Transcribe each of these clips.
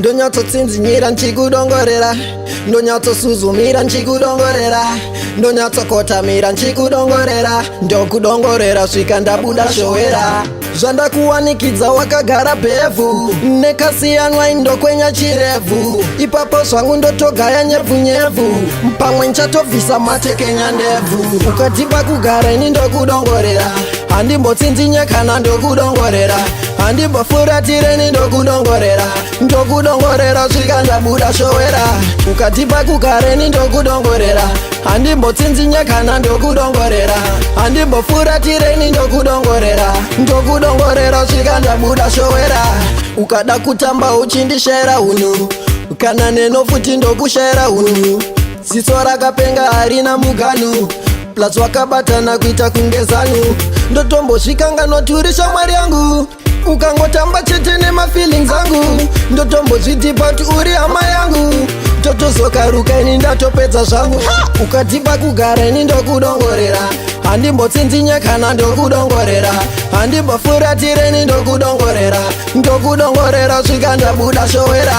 ndonyatsotsinzinyira nchikudongorera, ndonyatsosuzumira nchikudongorera, ndonyatsokotamira nchikudongorera, ndokudongorera svika ndabuda showera. Zvandakuwanikidza wakagara bhevhu, nekasiyanwa indokwenya chirevu, ipapo zvangu ndotogaya nyevhu-nyevhu, pamwe nchatobvisa matekenya ndebvu. Ukatipa kugara ini ndokudongorera, handimbotsinzinye kana ndokudongorera, handimbofuratire ndokudongorera, ndokudongorera svika ndabuda showera. Ukatipa kugara ini ndokudongorera, handimbotsinzinye kana ndokudongorera, handimbofuratire ndokudongorera, ndokudongorera svika ndabuda showera. Ukada kutamba uchindishera hunu, kana neno futi ndokushera hunu, ziso rakapenga harina muganu, plus wakabatana kuita kungezanu, ndotombosvika nganoturisha mwari yangu, ukangotamba chete nemafeelings angu, ndotombozvitipa kuti uri hama yangu, totozokaruka ini ndatopedza zvangu. Ukatipa kugara ini ndokudongorera, handimbotsinzinye kana ndokudongorera, handimbofuratire ini ndokudongorera, ndokudongorera svika ndabuda showera.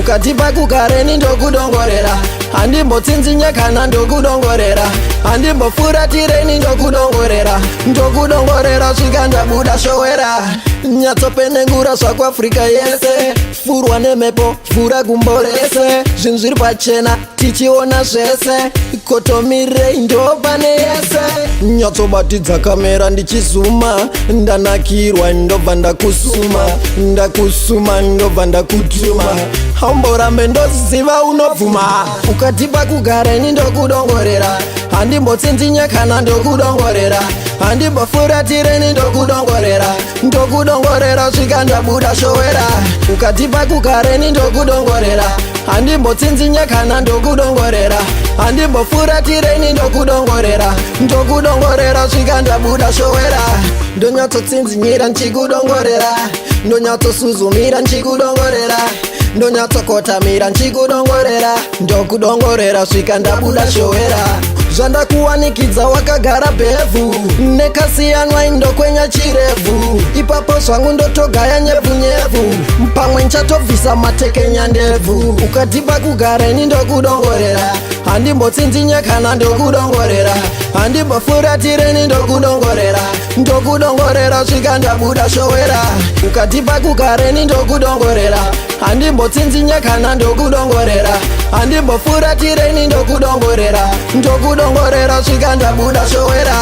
Ukatipa kugara ini ndokudongorera, handimbotsinzinye kana ndokudongorera, handimbofuratire ini ndokudongorera, ndokudongorera svika ndabuda showera. Nyatsopenengura zvakuafrika yese, furwa nemhepo fura gumborese, zvinhu zviri pachena tichiona zvese, kotomirei ndopane yese. Nyatsobatidza kamera ndichizuma, ndanakirwa ndobva ndakusuma, ndakusuma ndobva ndakutuma, haumborambe ndoziva unobvuma. Ukatipa kugara ini ndokudongorera, handimbotsinzinye kana ndokudongorera, handimbofuratire ini ndokudongorera, ndokudongorera svika ndabuda showera. Ukatipa kugara ini ndokudongorera, handimbotsinzinye kana ndokudongorera, handimbofuratire ini ndokudongorera, ndokudongorera svika ndabuda showera. Ndonyatsotsinzinyira nchikudongorera, ndonyatsosuzumira nchikudongorera, ndonyatsokotamira nchikudongorera, ndokudongorera svika ndabuda showera. Zvandakuwanikidza wakagara bhevhu, nekasiyanwa indokwenya chirevu, ipapo zvangu ndotogaya nyevhu-nyevhu, pamwe nchatobvisa matekenya ndebvu. Ukatipa kugara ini ndokudongorera, handimbotsinzinye kana ndokudongorera, handimbofuratire ini ndokudongorera, ndokudongorera svika ndabuda showera. Ukatipa kugara ini ndokudongorera, handimbotsinzinye kana ndokudongorera, handimbofuratire ini ndokudongorera, ndokudongorera svika ndabuda showera.